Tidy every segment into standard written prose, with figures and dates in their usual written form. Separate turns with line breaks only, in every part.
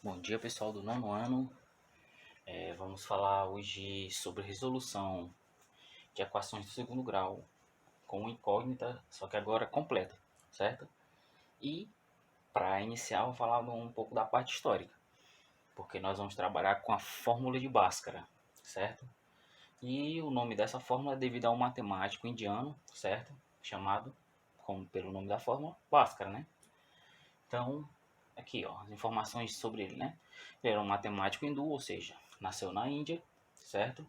Bom dia, pessoal do nono ano. Vamos falar hoje sobre resolução de equações do segundo grau com incógnita, só que agora completa, certo? E para iniciar, vou falar um pouco da parte histórica, porque nós vamos trabalhar com a fórmula de Bhaskara, certo? E o nome dessa fórmula é devido a um matemático indiano, certo? Chamado, como pelo nome da fórmula, Bhaskara, né? Então, aqui ó, as informações sobre ele, né? Ele era um matemático hindu, ou seja, nasceu na Índia, certo?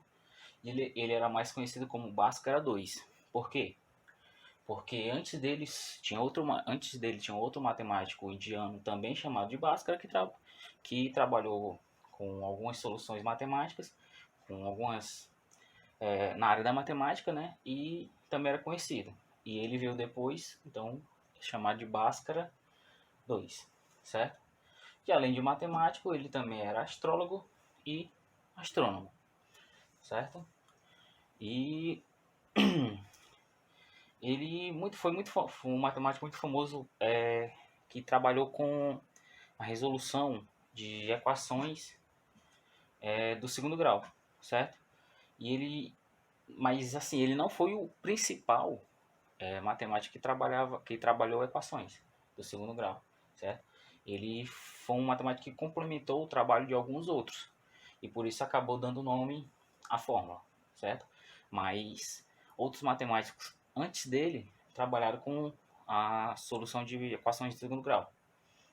E ele era mais conhecido como Bhaskara II. Por quê? Porque antes dele tinha outro matemático indiano também chamado de Bhaskara que trabalhou com algumas soluções matemáticas, com algumas na área da matemática, né? E também era conhecido. E ele veio depois, então chamado de Bhaskara II, certo? Que além de matemático, ele também era astrólogo e astrônomo, certo? E ele foi um matemático muito famoso que trabalhou com a resolução de equações do segundo grau, certo? E ele, mas assim, ele não foi o principal matemático que trabalhou equações do segundo grau, certo? Ele foi um matemático que complementou o trabalho de alguns outros e por isso acabou dando nome à fórmula, certo? Mas outros matemáticos antes dele trabalharam com a solução de equações de segundo grau,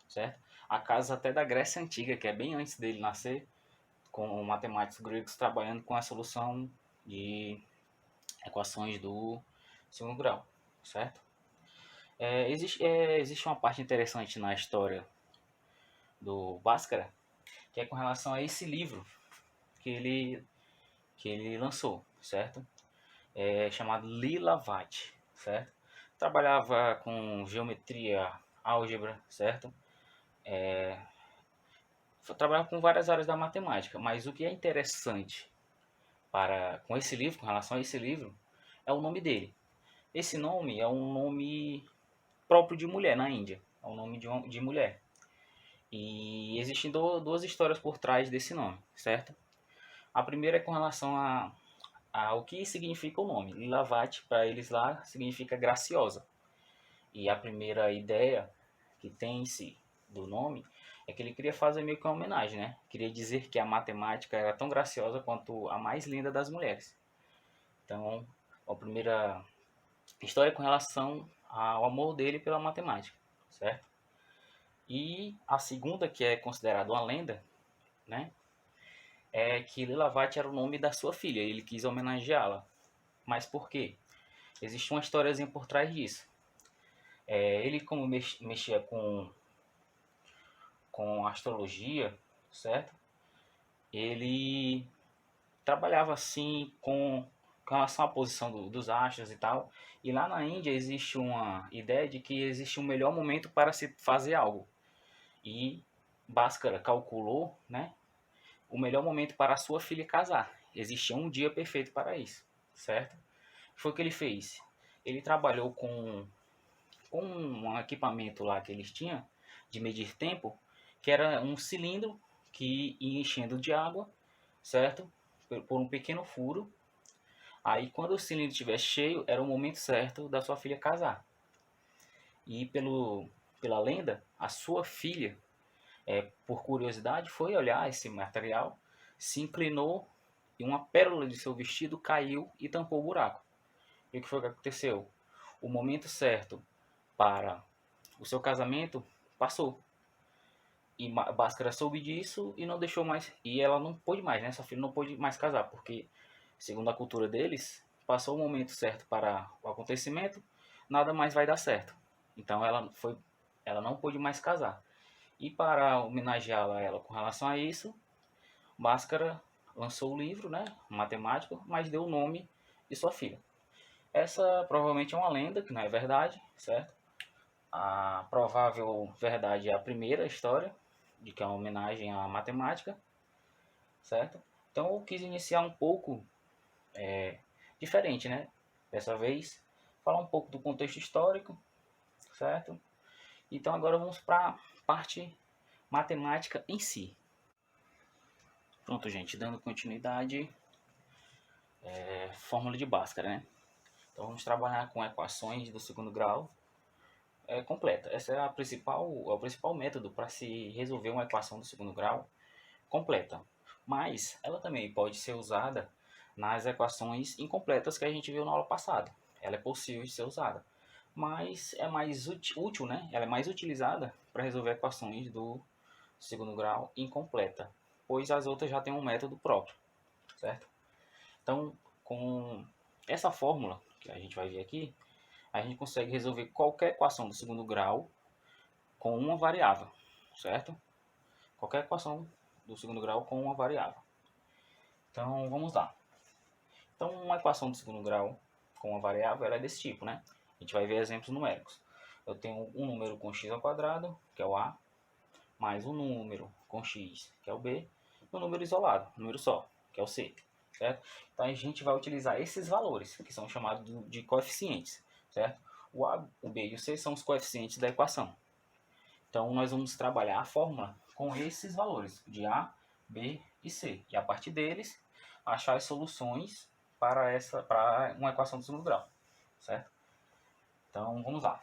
certo? Há casos até da Grécia Antiga, que é bem antes dele nascer, com matemáticos gregos trabalhando com a solução de equações do segundo grau, certo? Existe uma parte interessante na história do Bhaskara, que é com relação a esse livro que ele lançou, certo? Chamado Lilavati, certo? Trabalhava com geometria, álgebra, certo? Trabalhava com várias áreas da matemática, mas o que é interessante com esse livro, com relação a esse livro, é o nome dele. Esse nome é um nome próprio de mulher na Índia, é um nome de mulher. E existem duas histórias por trás desse nome, certo? A primeira é com relação a o que significa o nome. Lilavati, para eles lá, significa graciosa. E a primeira ideia que tem em si do nome é que ele queria fazer meio que uma homenagem, né? Queria dizer que a matemática era tão graciosa quanto a mais linda das mulheres. Então, a primeira história é com relação ao amor dele pela matemática, certo? E a segunda, que é considerada uma lenda, né? É que Lilavati era o nome da sua filha, ele quis homenageá-la. Mas por quê? Existe uma historiazinha por trás disso. Ele, como mexia com astrologia, certo? Ele trabalhava assim com relação à posição dos astros e tal. E lá na Índia existe uma ideia de que existe um melhor momento para se fazer algo. E Bhaskara calculou, né, o melhor momento para a sua filha casar. Existia um dia perfeito para isso, certo? Foi o que ele fez. Ele trabalhou com um equipamento lá que eles tinham de medir tempo, que era um cilindro que ia enchendo de água, certo? Por um pequeno furo. Aí quando o cilindro estiver cheio, era o momento certo da sua filha casar. E pela lenda, a sua filha, por curiosidade, foi olhar esse material, se inclinou e uma pérola de seu vestido caiu e tampou o buraco. E o que foi que aconteceu? O momento certo para o seu casamento passou. E Bhaskara soube disso e não deixou mais. E ela não pôde mais, né? Sua filha não pôde mais casar, porque, segundo a cultura deles, passou o momento certo para o acontecimento, nada mais vai dar certo. Então ela não pôde mais casar. E para homenageá-la ela com relação a isso, Bhaskara lançou o livro, né? Matemático, mas deu o nome de sua filha. Essa provavelmente é uma lenda, que não é verdade, certo? A provável verdade é a primeira história, de que é uma homenagem à matemática, certo? Então eu quis iniciar um pouco diferente, né? Dessa vez, falar um pouco do contexto histórico, certo? Então agora vamos para a parte matemática em si. Pronto, gente, dando continuidade, fórmula de Bhaskara, né? Então vamos trabalhar com equações do segundo grau completa. Esse é o principal método para se resolver uma equação do segundo grau completa. Mas ela também pode ser usada nas equações incompletas que a gente viu na aula passada. Ela é possível de ser usada, mas é mais útil, né? Ela é mais utilizada para resolver equações do segundo grau incompleta, pois as outras já têm um método próprio, certo? Então, com essa fórmula que a gente vai ver aqui, a gente consegue resolver qualquer equação do segundo grau com uma variável, certo? Qualquer equação do segundo grau com uma variável. Então, vamos lá. Então, uma equação do segundo grau com uma variável ela é desse tipo, né? A gente vai ver exemplos numéricos. Eu tenho um número com x ao quadrado, que é o a, mais um número com x, que é o b, e um número isolado, um número só, que é o c, certo? Então, a gente vai utilizar esses valores, que são chamados de coeficientes, certo? O a, o b e o c são os coeficientes da equação. Então, nós vamos trabalhar a fórmula com esses valores, de a, b e c, e a partir deles, achar as soluções para uma equação do segundo grau, certo? Então, vamos lá.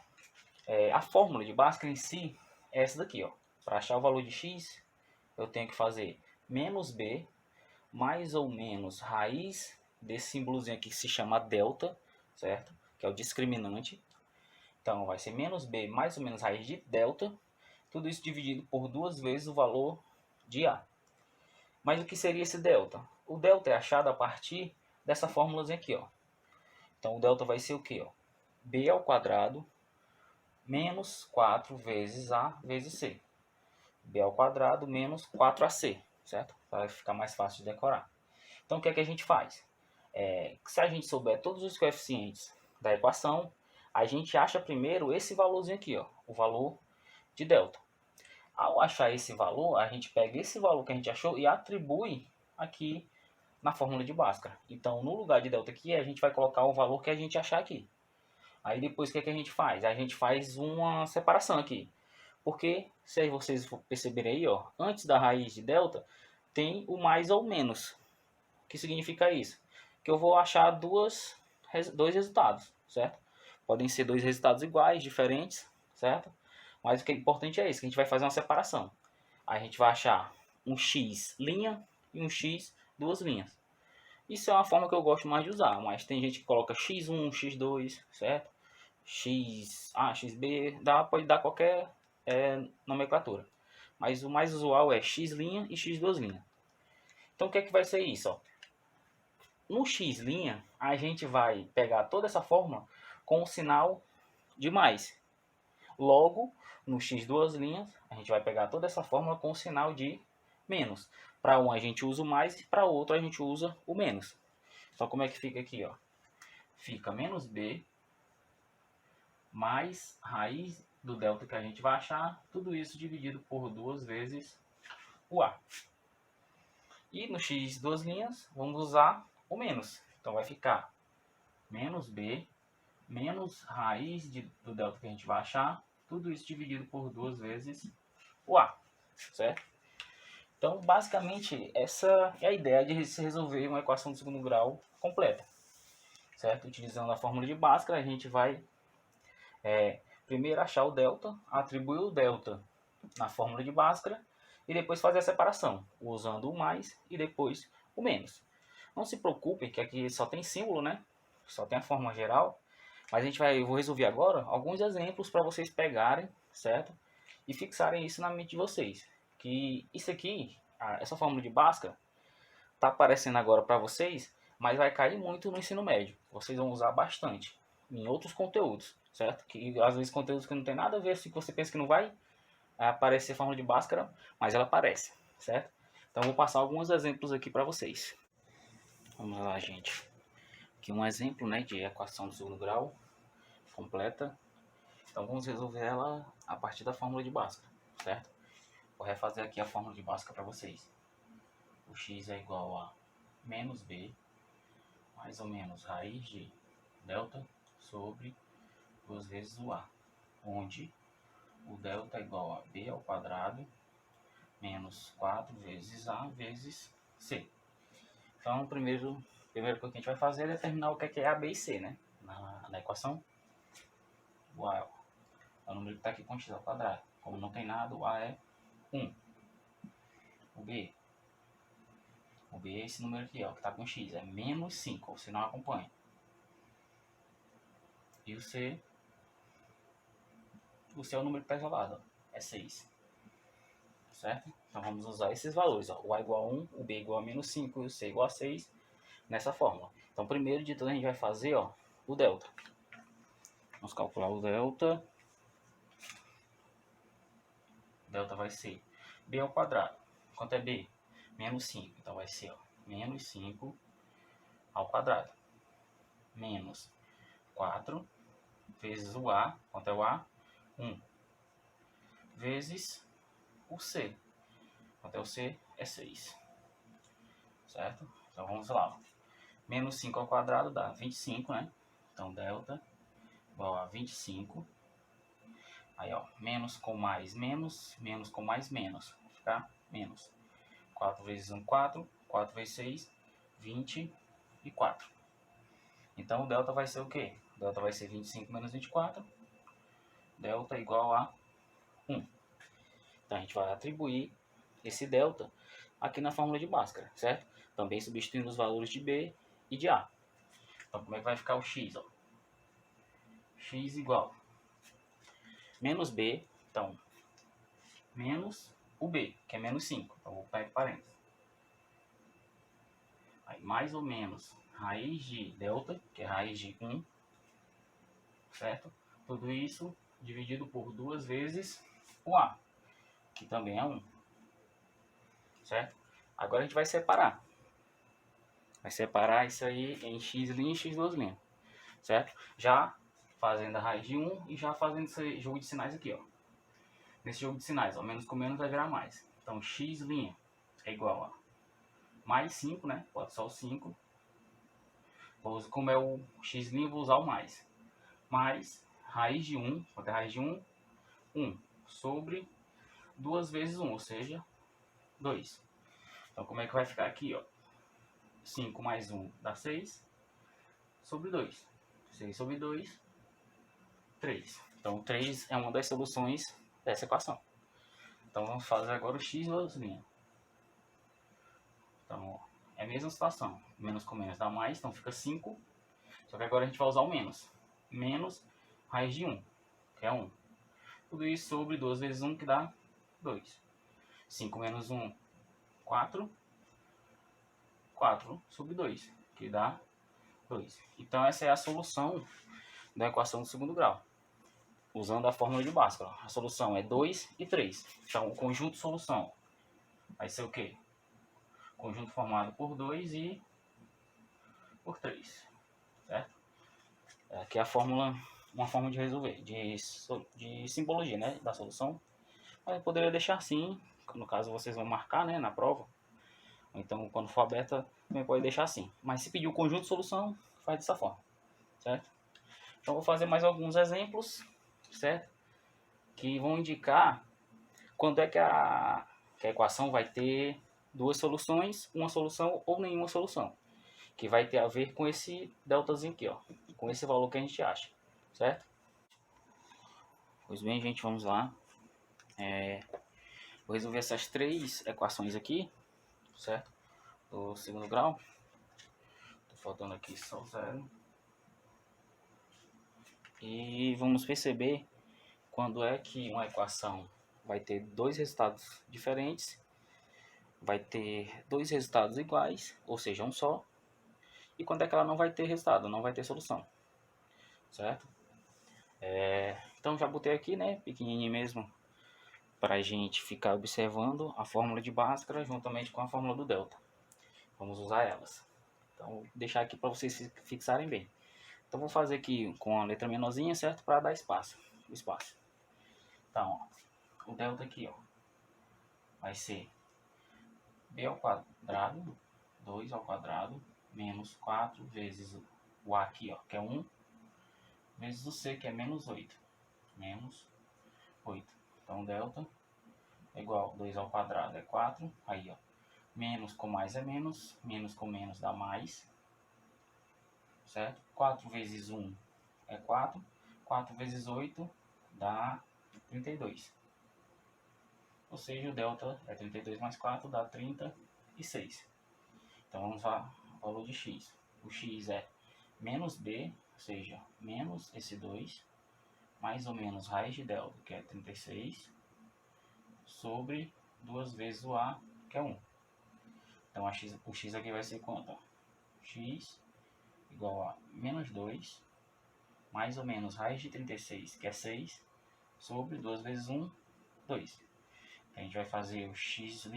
A fórmula de Bhaskara em si é essa daqui, ó. Para achar o valor de x, eu tenho que fazer menos b mais ou menos raiz desse símbolozinho aqui que se chama delta, certo? Que é o discriminante. Então, vai ser menos b mais ou menos raiz de delta, tudo isso dividido por 2 vezes o valor de a. Mas o que seria esse delta? O delta é achado a partir dessa fórmulazinha aqui, ó. Então, o delta vai ser o quê? Ó? B ao quadrado menos 4 vezes a vezes c. B ao quadrado menos 4ac, certo? Para ficar mais fácil de decorar. Então, o que é que a gente faz? Se a gente souber todos os coeficientes da equação, a gente acha primeiro esse valorzinho aqui, ó, o valor de delta. Ao achar esse valor, a gente pega esse valor que a gente achou e atribui aqui na fórmula de Bhaskara. Então, no lugar de delta aqui, a gente vai colocar o valor que a gente achar aqui. Aí depois o que, é que a gente faz? A gente faz uma separação aqui. Porque, se vocês perceberem aí, ó, antes da raiz de delta, tem o mais ou menos. O que significa isso? Que eu vou achar dois resultados, certo? Podem ser dois resultados iguais, diferentes, certo? Mas o que é importante é isso, que a gente vai fazer uma separação. A gente vai achar um x linha e um x duas linhas. Isso é uma forma que eu gosto mais de usar, mas tem gente que coloca x1, x2, certo? XA, XB, pode dar qualquer nomenclatura. Mas o mais usual é x' e x duas linhas. Então o que é que vai ser isso? Ó? No x', a gente vai pegar toda essa fórmula com o sinal de mais. Logo, no x duas linhas, a gente vai pegar toda essa fórmula com o sinal de menos. Para um a gente usa o mais e para o outro a gente usa o menos. Então como é que fica aqui? Ó? Fica menos b mais raiz do delta que a gente vai achar, tudo isso dividido por 2 vezes o a. E no x duas linhas, vamos usar o menos. Então vai ficar menos b menos raiz do delta que a gente vai achar, tudo isso dividido por 2 vezes o a, certo? Então, basicamente, essa é a ideia de se resolver uma equação de segundo grau completa, certo? Utilizando a fórmula de Bhaskara, a gente vai primeiro achar o delta, atribuir o delta na fórmula de Bhaskara e depois fazer a separação, usando o mais e depois o menos. Não se preocupem que aqui só tem símbolo, né? Só tem a forma geral, mas eu vou resolver agora alguns exemplos para vocês pegarem, certo? E fixarem isso na mente de vocês. Que isso aqui, essa fórmula de Bhaskara, está aparecendo agora para vocês, mas vai cair muito no ensino médio. Vocês vão usar bastante em outros conteúdos, certo? Que às vezes conteúdos que não tem nada a ver, assim, que você pensa que não vai aparecer fórmula de Bhaskara, mas ela aparece, certo? Então vou passar alguns exemplos aqui para vocês. Vamos lá, gente. Aqui um exemplo, né, de equação do segundo grau completa. Então vamos resolver ela a partir da fórmula de Bhaskara, certo? Vou refazer aqui a fórmula de Bhaskara para vocês. O x é igual a menos b mais ou menos raiz de delta sobre 2 vezes o a, onde o delta é igual a b ao quadrado menos 4 vezes A vezes C. Então, primeiro que a gente vai fazer é determinar o que é A, B e C, né? Na equação. O A é o número que está aqui com x ao quadrado. Como não tem nada, o A é 1. O B é esse número aqui, ó, que está com x, é menos 5, você não acompanha. E o C é o número que está isolado, ó, é 6. Certo? Então vamos usar esses valores, ó, o A igual a 1, o B igual a menos 5 e o C igual a 6 nessa fórmula. Então primeiro de tudo a gente vai fazer, ó, o delta. Vamos calcular o delta. Delta vai ser B ao quadrado. Quanto é B? Menos 5. Então vai ser, ó, menos 5 ao quadrado. Menos 4 vezes o A. Quanto é o A? 1. Vezes o C. Quanto é o C? É 6. Certo? Então vamos lá. Menos 5 ao quadrado dá 25, né? Então delta igual a 25. Aí, ó, menos com mais menos, menos com mais menos. Vai ficar menos. 4 vezes 1, 4. 4 vezes 6, 24. Então o delta vai ser o quê? O delta vai ser 25 menos 24. Delta igual a 1. Então a gente vai atribuir esse delta aqui na fórmula de Bhaskara, certo? Também substituindo os valores de B e de A. Então como é que vai ficar o x? Ó? X igual menos B, então menos o B, que é menos 5. Então vou botar em parênteses. Aí mais ou menos raiz de delta, que é raiz de 1, certo? Tudo isso dividido por 2 vezes o A, que também é 1, certo? Agora a gente vai separar. Vai separar isso aí em x' e x2', certo? Já fazendo a raiz de 1 e já fazendo esse jogo de sinais aqui, ó. Nesse jogo de sinais, ó, menos com menos vai virar mais. Então x' é igual a mais 5, né? Pode só o 5. Como é o x', vou usar o mais. Mais raiz de 1, quanto é raiz de 1? 1 sobre 2 vezes 1, ou seja, 2. Então como é que vai ficar aqui, ó? 5 mais 1 dá 6 sobre 2. 6 sobre 2, 3. Então 3 é uma das soluções dessa equação. Então vamos fazer agora o x duaslinha. Então ó, é a mesma situação. Menos com menos dá mais, então fica 5. Só que agora a gente vai usar o menos. Menos raiz de 1, que é 1. Tudo isso sobre 2 vezes 1, que dá 2. 5 menos 1, 4. 4 sobre 2, que dá 2. Então essa é a solução da equação do segundo grau, usando a fórmula de Bhaskara. A solução é 2 e 3. Então o conjunto solução vai ser o quê? Conjunto formado por 2 e por 3. Certo? Aqui é a fórmula, uma forma de resolver, de simbologia, né, da solução. Mas eu poderia deixar assim, no caso vocês vão marcar, né, na prova. Ou então quando for aberta, também pode deixar assim. Mas se pedir o conjunto de solução, faz dessa forma. Certo? Então vou fazer mais alguns exemplos, certo? Que vão indicar quando é que a equação vai ter duas soluções, uma solução ou nenhuma solução. Que vai ter a ver com esse deltazinho aqui, ó, com esse valor que a gente acha, certo? Pois bem, gente, vamos lá. Vou resolver essas três equações aqui, certo? Do segundo grau. Tô faltando aqui só o zero. E vamos perceber quando é que uma equação vai ter dois resultados diferentes, vai ter dois resultados iguais, ou seja, um só, e quando é que ela não vai ter resultado, não vai ter solução, certo? Então já botei aqui, né, pequenininho mesmo, para a gente ficar observando a fórmula de Bhaskara juntamente com a fórmula do delta. Vamos usar elas. Então vou deixar aqui para vocês fixarem bem. Então vou fazer aqui com a letra menorzinha, certo? Para dar espaço. Então, ó, o delta aqui, ó, vai ser b ao quadrado, 2 ao quadrado, menos 4 vezes o a aqui, ó, que é 1, vezes o c, que é menos 8. Menos 8. Então delta é igual a 2 ao quadrado é 4. Aí, ó. Menos com mais é menos. Menos com menos dá mais. Certo? 4 vezes 1 é 4. 4 vezes 8 dá 32. Ou seja, o delta é 32 mais 4 dá 36. Então vamos ao valor de x. O x é menos b, ou seja, menos esse 2, mais ou menos raiz de delta, que é 36, sobre 2 vezes o a, que é 1. Então o x aqui vai ser quanto? X igual a menos 2, mais ou menos raiz de 36, que é 6, sobre 2 vezes 1, 2. Então, a gente vai fazer o x', o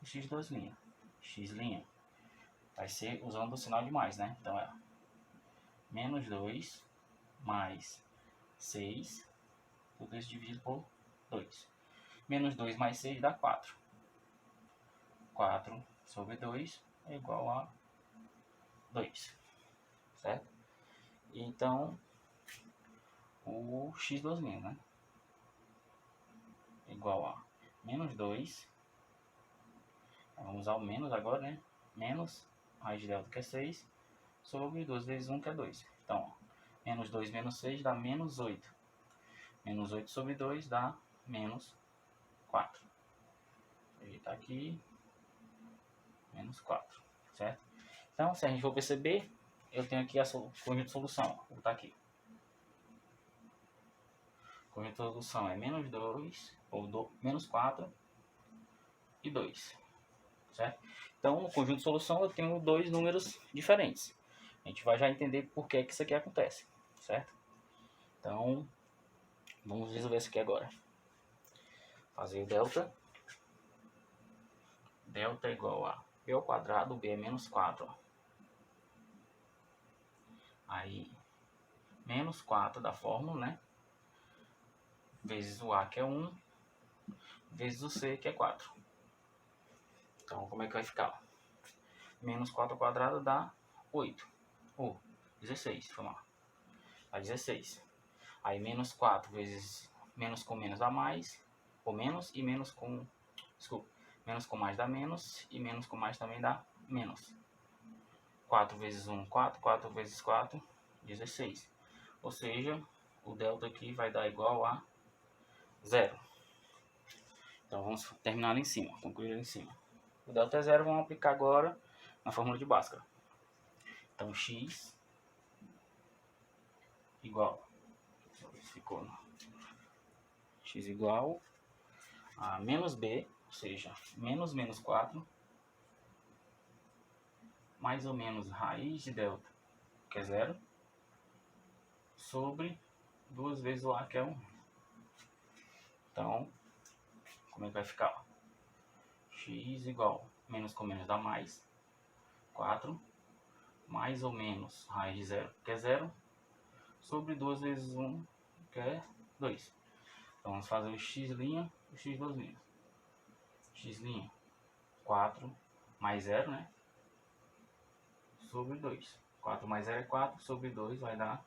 x2'. X' vai ser usando o sinal de mais, né? Então é menos 2 mais 6, tudo isso dividido por 2. Menos 2 mais 6 dá 4. 4 sobre 2 é igual a 2, certo? Então, o x2', né? Igual a menos 2. Vamos usar o menos agora, né? Menos raiz de delta, que é 6, sobre 2 vezes 1, que é 2. Então, ó, menos 2 menos 6 dá menos 8. Menos 8 sobre 2 dá menos 4. Vou ajeitar aqui. Menos 4, certo? Então, se a gente for perceber, eu tenho aqui a conjunto de solução. Vou botar aqui. O conjunto de solução é menos 2, ou menos 4 e 2, certo? Então, no conjunto de solução eu tenho dois números diferentes. A gente vai já entender por que isso aqui acontece, certo? Então, vamos resolver isso aqui agora. Fazer o delta. Delta é igual a b ao quadrado, b é menos 4. Ó. Aí, menos 4 da fórmula, né? Vezes o a, que é 1, vezes o c, que é 4. Então, como é que vai ficar? Menos 4 ao quadrado dá 8. Ou 16, vamos lá. Dá 16. Aí, menos 4 vezes menos com menos dá mais, ou menos, e menos com... Desculpa. Menos com mais dá menos, e menos com mais também dá menos. 4 vezes 1, 4. 4 vezes 4, 16. Ou seja, o delta aqui vai dar igual a 0. Então, vamos terminar ali em cima, concluir ali em cima. O delta é 0, vamos aplicar agora na fórmula de Bhaskara. Então, x igual, ficou x igual a menos b, ou seja, menos menos 4, mais ou menos raiz de delta, que é 0, sobre 2 vezes o a, que é 1. Então, como é que vai ficar? X igual, menos com menos dá mais, 4, mais ou menos raiz de 0, que é 0, sobre 2 vezes 1, que é 2. Então, vamos fazer o x' e o x2'. X', 4 mais 0, né? Sobre 2. 4 mais 0 é 4, sobre 2 vai dar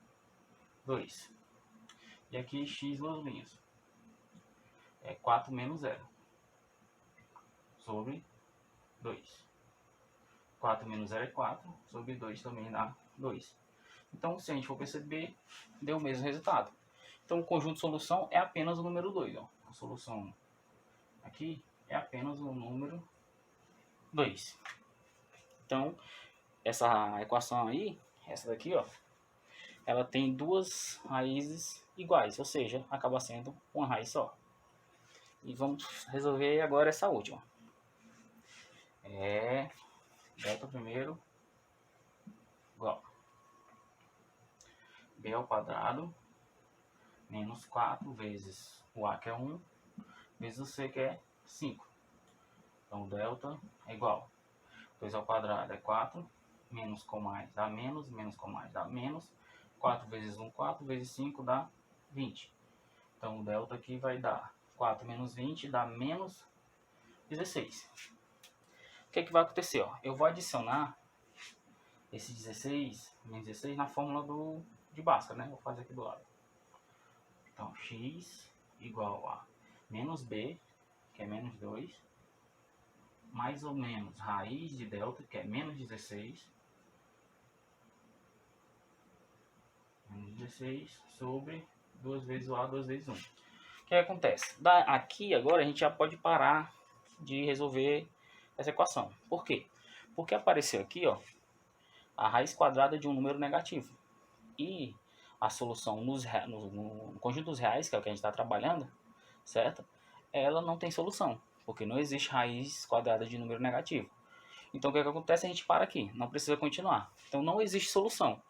2. E aqui x duas linhas. É 4 menos 0. Sobre 2. 4 menos 0 é 4, sobre 2 também dá 2. Então, se a gente for perceber, deu o mesmo resultado. Então, o conjunto de solução é apenas o número 2. Ó. A solução aqui é apenas o número 2. Então, essa equação aí, essa daqui, ó, ela tem duas raízes iguais, ou seja, acaba sendo uma raiz só. E vamos resolver agora essa última. É delta primeiro igual b ao quadrado menos 4 vezes o a, que é 1, vezes o c, que é 5. Então, o delta é igual 2 ao quadrado é 4, menos com mais dá menos, menos com mais dá menos. 4 vezes 1, 4, vezes 5 dá 20. Então, o delta aqui vai dar 4 menos 20 dá menos 16. O que é que vai acontecer? Ó? Eu vou adicionar esse 16, menos 16, na fórmula de Bhaskara, né? Vou fazer aqui do lado. Então, x igual a menos b, que é menos 2, mais ou menos raiz de delta, que é menos 16, menos 16 sobre 2 vezes o A, 2 vezes 1. O que acontece? Aqui agora a gente já pode parar de resolver essa equação. Por quê? Porque apareceu aqui, ó, a raiz quadrada de um número negativo. E a solução no conjunto dos reais, que é o que a gente está trabalhando, certo? Ela não tem solução, porque não existe raiz quadrada de número negativo. Então o que acontece? A gente para aqui, não precisa continuar. Então não existe solução,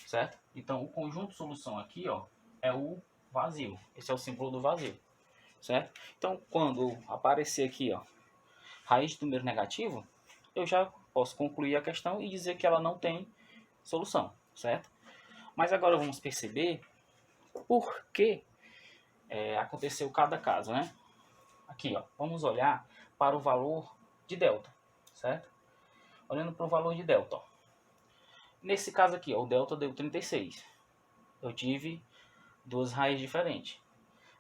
certo? Então o conjunto solução aqui, ó, é o vazio. Esse é o símbolo do vazio, certo? Então quando aparecer aqui, ó, raiz de número negativo, eu já posso concluir a questão e dizer que ela não tem solução, certo? Mas agora vamos perceber por que aconteceu cada caso, né? Aqui, ó, vamos olhar para o valor de delta, certo? Olhando para o valor de delta, ó. Nesse caso aqui, ó, o delta deu 36. Eu tive duas raízes diferentes.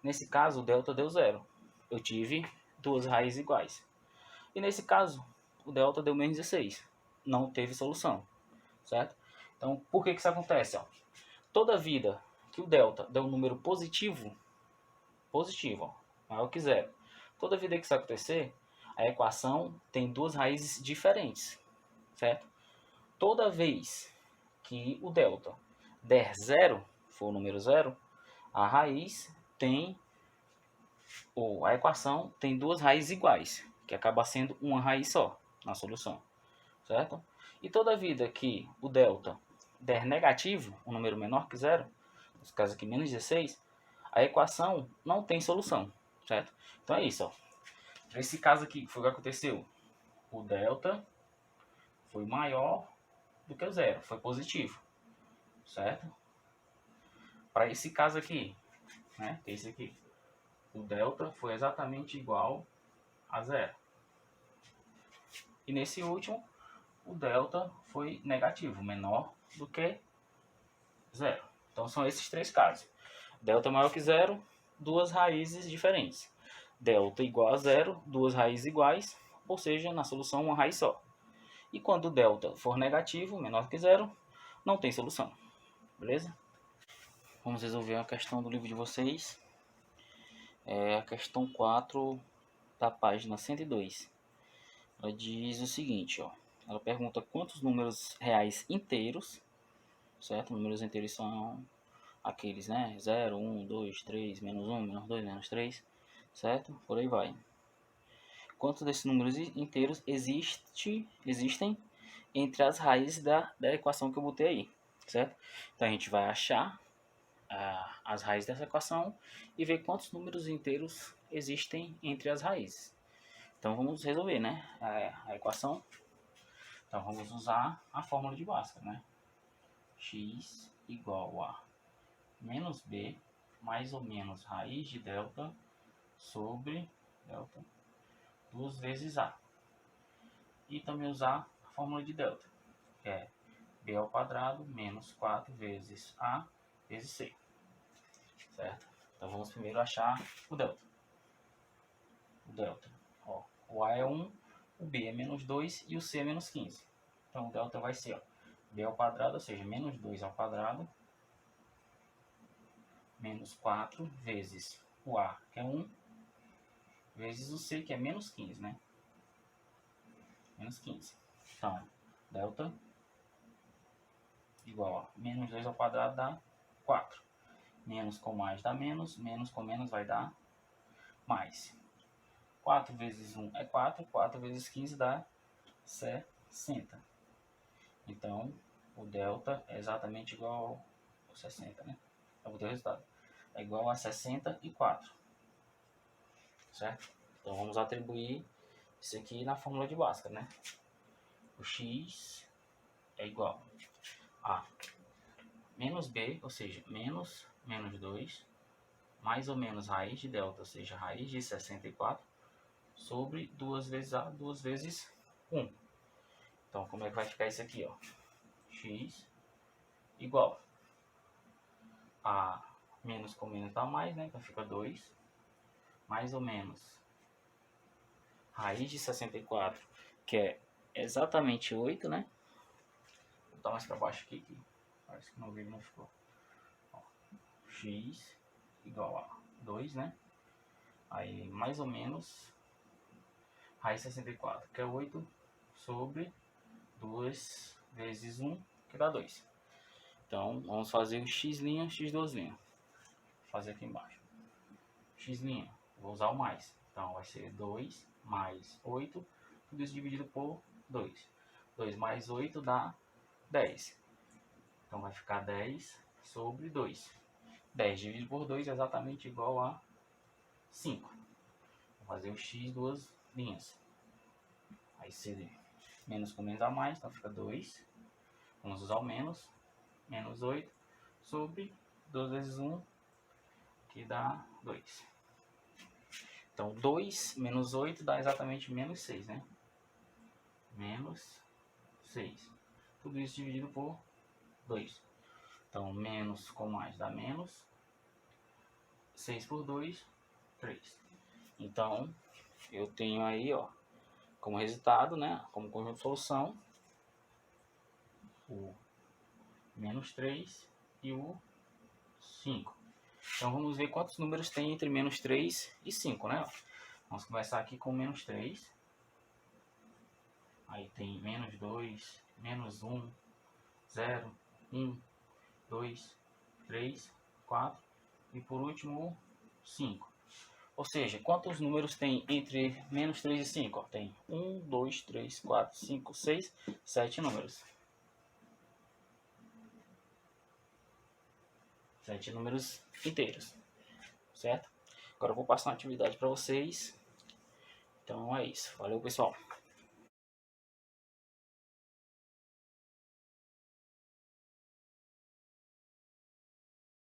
Nesse caso, o delta deu 0. Eu tive duas raízes iguais. E nesse caso, o delta deu menos 16. Não teve solução, certo? Então, por que isso acontece? Ó? Toda vida que o delta deu um número positivo, ó, maior que 0, toda vida que isso acontecer, a equação tem duas raízes diferentes, certo? Toda vez que o delta der 0, for o número 0, a raiz tem, ou a equação tem duas raízes iguais, que acaba sendo uma raiz só na solução, certo? E toda vida que o delta der negativo, um número menor que 0, nesse caso aqui menos 16, a equação não tem solução, certo? Então é isso, ó. Nesse caso aqui, foi o que aconteceu. O delta foi maior do que o 0, foi positivo, certo? Para esse caso aqui, né, que é esse aqui, o delta foi exatamente igual a 0. E nesse último, o delta foi negativo, menor do que 0. Então são esses três casos. Delta maior que 0, duas raízes diferentes. Delta igual a 0, duas raízes iguais, ou seja, na solução uma raiz só. E quando o delta for negativo, menor que 0, não tem solução. Beleza? Vamos resolver a questão do livro de vocês. É a questão 4 da página 102. Ela diz o seguinte, ó. Ela pergunta quantos números reais inteiros, certo? Números inteiros são aqueles, né? 0, 1, 2, 3, menos 1, menos 2, menos 3, certo? Por aí vai. Quantos desses números inteiros existem entre as raízes da equação que eu botei aí, certo? Então a gente vai achar as raízes dessa equação e ver quantos números inteiros existem entre as raízes. Então vamos resolver, né, a equação. Então vamos usar a fórmula de Bhaskara, né? X igual a menos b mais ou menos raiz de delta sobre delta 2 vezes a. E também usar a fórmula de delta, que é b ao quadrado menos 4 vezes a vezes c. Certo? Então vamos primeiro achar o delta. Ó, o a é 1, o b é menos 2 e o c é menos 15. Então o delta vai ser, ó, b ao quadrado, ou seja, menos 2 ao quadrado, menos 4 vezes o a, que é 1, vezes o c, que é menos 15, né? Menos 15. Então, delta igual a menos 2 ao quadrado dá 4. Menos com mais dá menos com menos vai dar mais. 4 vezes 1 é 4, 4 vezes 15 dá 60. Então, o delta é exatamente igual a 60, né? Eu botei o resultado. É igual a 64. Certo? Então, vamos atribuir isso aqui na fórmula de Bhaskara, né? O x é igual a menos b, ou seja, menos 2, mais ou menos raiz de delta, ou seja, raiz de 64, sobre 2 vezes a, 2 vezes 1. Então, como é que vai ficar isso aqui, ó? X igual a menos com menos dá mais, né? Então fica 2, mais ou menos raiz de 64, que é exatamente 8, né? Vou botar mais para baixo aqui, que parece que no vídeo não ficou. Ó, x igual a 2, né? Aí, mais ou menos, raiz de 64, que é 8 sobre 2 vezes 1, que dá 2. Então, vamos fazer o x', x2'. Vou fazer aqui embaixo. X', vou usar o mais. Então, vai ser 2 mais 8, tudo isso dividido por 2. 2 mais 8 dá 10. Então, vai ficar 10 sobre 2. 10 dividido por 2 é exatamente igual a 5. Vou fazer o x duas linhas. Aí, se menos com menos dá mais, então fica 2. Vamos usar o menos. Menos 8 sobre 2 vezes 1, que dá 2. Então, 2 menos 8 dá exatamente menos 6, né? Menos 6. Tudo isso dividido por 2. Então, menos com mais dá menos. 6 por 2, 3. Então, eu tenho aí, ó, como resultado, né, como conjunto de solução, o menos 3 e o 5. Então, vamos ver quantos números tem entre menos 3 e 5, né? Vamos começar aqui com menos 3. Aí tem menos 2, menos 1, 0, 1, 2, 3, 4 e por último 5. Ou seja, quantos números tem entre menos 3 e 5? Ó, tem 1, 2, 3, 4, 5, 6, 7 números. 7 números inteiros, certo? Agora eu vou passar uma atividade para vocês. Então é isso. Valeu, pessoal.